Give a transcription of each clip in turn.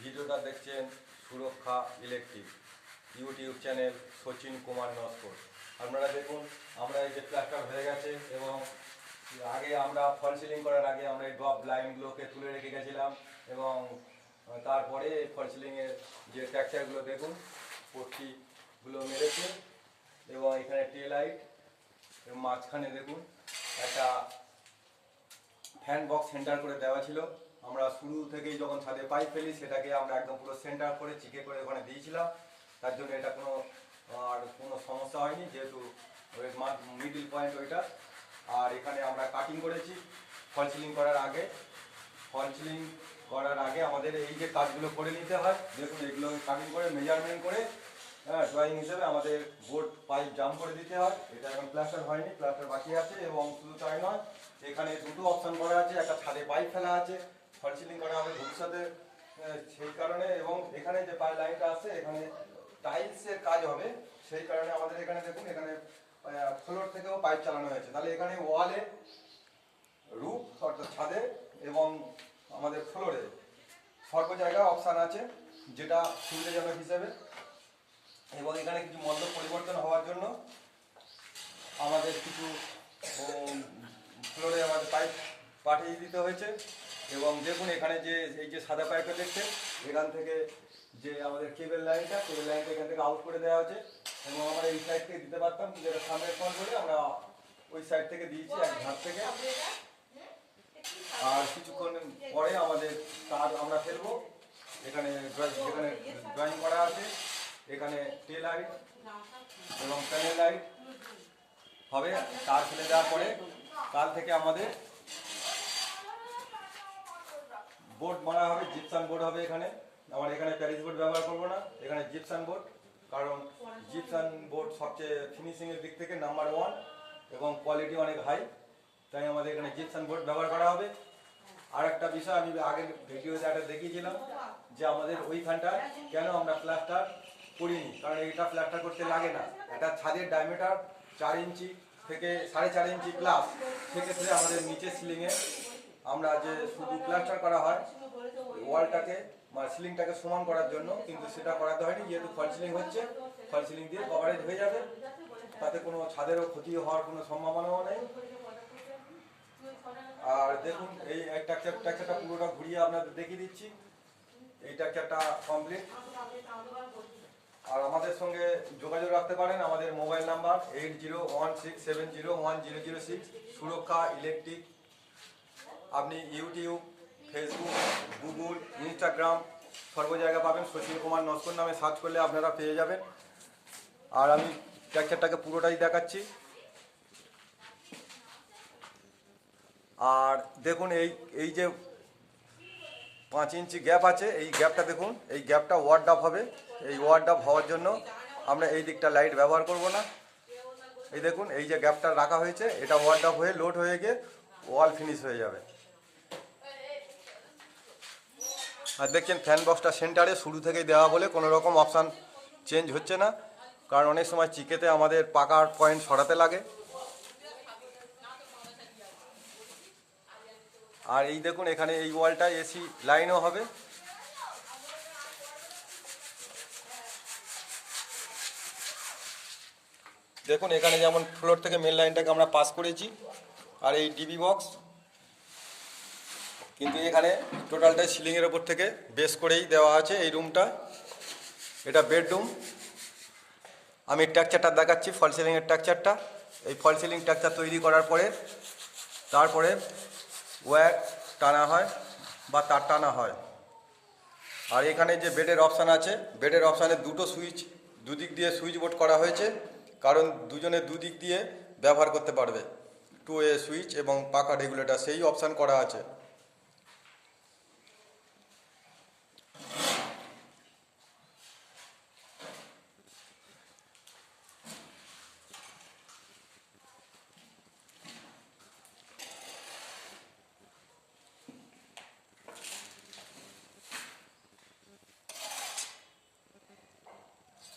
ভিডিওটা দেখছেন সুরক্ষা electric YouTube channel Sachin Kumar Naskar. আপনারা দেখুন, আমরা এই যে প্লাস্টার হয়ে গেছে এবং আগে আমরা ফল সিলিং করার আগে আমরা এই ড্রপ লাইনগুলোকে তুলে রেখে গেছিলাম এবং তারপরে ফল সিলিংয়ের যে টেক্সচারগুলো দেখুন পট্টিগুলো মেরেছে এবং এখানে টে লাইট এবং মাঝখানে দেখুন একটা ফ্যান বক্স সেন্টার করে দেওয়া ছিল। আমরা শুরু থেকেই যখন ছাদে পাইপ ফেলি সেটাকে আমরা একদম পুরো সেন্টার করে চিকে করে ওখানে দিয়েছিলাম, তার জন্য এটা কোনো সমস্যা হয়নি, যেহেতু ওই মিডল পয়েন্ট ওইটা। আর এখানে আমরা কাটিং করেছি ফল সিলিং করার আগে। ফল সিলিং করার আগে আমাদের এই যে কাজগুলো করে নিতে হয়, দেখুন এগুলো কাটিং করে মেজারমেন্ট করে ড্রয়িং হিসেবে আমাদের বোর্ড পাইপ জাম করে দিতে হয়। এটা এখন প্লাস্টার হয়নি, প্লাস্টার বাকি আছে। এবং শুধু তাই নয়, এখানে দুটো অপশন করা আছে, একটা ছাদে পাইপ ফেলা আছে, ফল সিলিং করা হবে ভবিষ্যতে সেই কারণে। এবং এখানে যে পাইপ লাইনটা আছে এখানে টাইলসের কাজ হবে, সেই কারণে আমাদের এখানে দেখুন এখানে ফ্লোর থেকেও পাইপ চালানো হয়েছে। তাহলে এখানে ওয়ালে, রুফ অর্থাৎ ছাদে এবং আমাদের ফ্লোরে সর্ব জায়গায় অপশান আছে, যেটা সুবিধাজনক হিসেবে। এবং এখানে কিছু মণ্ডপ পরিবর্তন হওয়ার জন্য আমাদের কিছু ফ্লোরে আমাদের পাইপ পাঠিয়ে দিতে হয়েছে। এবং দেখুন এখানে যে এই যে সাদা পাইপটা দেখছেন, এখান থেকে যে আমাদের কেবল লাইনটা এখান থেকে আউট করে দেওয়া হয়েছে এবং আমরা এই সাইড থেকে দিতে পারতাম, কিন্তু এটা সামনের ফোন করে আমরা ওই সাইড থেকে দিয়েছি এক ধার থেকে। আর কিছুক্ষণ পরে আমাদের তার আমরা ফেলবো। এখানে যেখানে ড্রয়িং করা আছে এখানে টে লাইট এবং প্যানেল লাইট হবে। তার ফেলে দেওয়ার পরে কাল থেকে আমাদের বোর্ড মারা হবে, জিপসান বোর্ড হবে এখানে। আমরা এখানে প্যারিস বোর্ড ব্যবহার করবো না, এখানে জিপসান বোর্ড, কারণ জিপসান বোর্ড সবচেয়ে ফিনিশিংয়ের দিক থেকে নাম্বার 1 এবং কোয়ালিটি অনেক হাই, তাই আমাদের এখানে জিপসান বোর্ড ব্যবহার করা হবে। আর একটা বিষয় আমি আগের ভিডিওতে একটা দেখিয়েছিলাম যে আমাদের ওইখানটা কেন আমরা প্লাস্টার করিনি, কারণ এটা প্লাস্টার করতে লাগে না। এটা ছাদের ডায়ামিটার 4 ইঞ্চি থেকে 4.5 ইঞ্চি প্লাস, সেক্ষেত্রে আমাদের নিচের সিলিংয়ে আমরা যে শুধু প্লাস্টার করা হয় ওয়ালটাকে মানে সিলিংটাকে সমান করার জন্য, কিন্তু সেটা করাতে হয়নি, যেহেতু ফল সিলিং হচ্ছে ফল সিলিং দিয়ে কভারেজ হয়ে যাবে, তাতে কোনো ছাদেরও ক্ষতি হওয়ার কোনো সম্ভাবনাও নেই। আর দেখুন এই ট্যাক্সচারটা পুরোটা ঘুরিয়ে আপনাদের দেখিয়ে দিচ্ছি। এই ট্যাক্সচারটা কমপ্লিট। আর আমাদের সঙ্গে যোগাযোগ রাখতে পারেন, আমাদের মোবাইল নাম্বার 8016701006, সুরক্ষা ইলেকট্রিক। আপনি ইউটিউব, ফেসবুক, গুগল, ইনস্টাগ্রাম সর্ব জায়গা পাবেন, সচিন কুমার নস্কর নামে সার্চ করলে আপনারা পেয়ে যাবেন। আর আমি ট্যাক্সচারটাকে পুরোটাই দেখাচ্ছি। আর দেখুন এই যে 5 ইঞ্চি গ্যাপ আছে, এই গ্যাপটা দেখুন, এই গ্যাপটা ওয়ার্ড আপ হবে। এই ওয়ার্ড আপ হওয়ার জন্য আমরা এই দিকটা লাইট ব্যবহার করব না। এই দেখুন এই যে গ্যাপটা রাখা হয়েছে, এটা ওয়ার্ড আপ হয়ে লোড হয়ে গিয়ে ওয়াল ফিনিশ হয়ে যাবে। আর দেখছেন ফ্যান বক্সটা সেন্টারে শুরু থেকেই দেওয়া বলে কোনো রকম অপশান চেঞ্জ হচ্ছে না, কারণ অনেক সময় চিকেতে আমাদের পাকার পয়েন্ট সরাতে লাগে। আর এই দেখুন এখানে এই ওয়ালটা এসি লাইনও হবে। দেখুন এখানে যেমন ফ্লোর থেকে মেন লাইনটাকে আমরা পাস করেছি, আর এই ডিবি বক্স কিন্তু এখানে টোটালটাই সিলিংয়ের ওপর থেকে বেস করেই দেওয়া আছে। এই রুমটা, এটা বেডরুম। আমি ট্যাক্সচারটা দেখাচ্ছি, ফল সিলিংয়ের ট্যাক্সচারটা। এই ফল সিলিং ট্যাক্সচার তৈরি করার পরে তারপরে ওয়্যার টানা হয় বা তার টানা হয়। আর এখানে যে বেডের অপশান আছে, বেডের অপশানে দুটো সুইচ, দুদিক দিয়ে সুইচ বোর্ড করা হয়েছে, কারণ দুজনে দুদিক দিয়ে ব্যবহার করতে পারবে। 2 ওয়ে সুইচ এবং পাকা রেগুলেটর সেই অপশান করা আছে।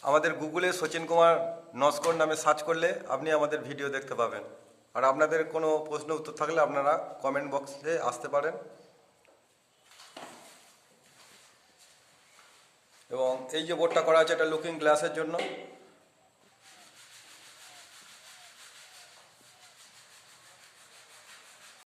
আমাদের গুগলে সচিন কুমার নস্কর নামে সার্চ করলে আপনি আমাদের ভিডিও দেখতে পাবেন। আর আপনাদের কোনো প্রশ্ন উত্তর থাকলে আপনারা কমেন্ট বক্সে আসতে পারেন। এবং এই যে বোর্ডটা করা আছে এটা লুকিং গ্লাসের জন্য।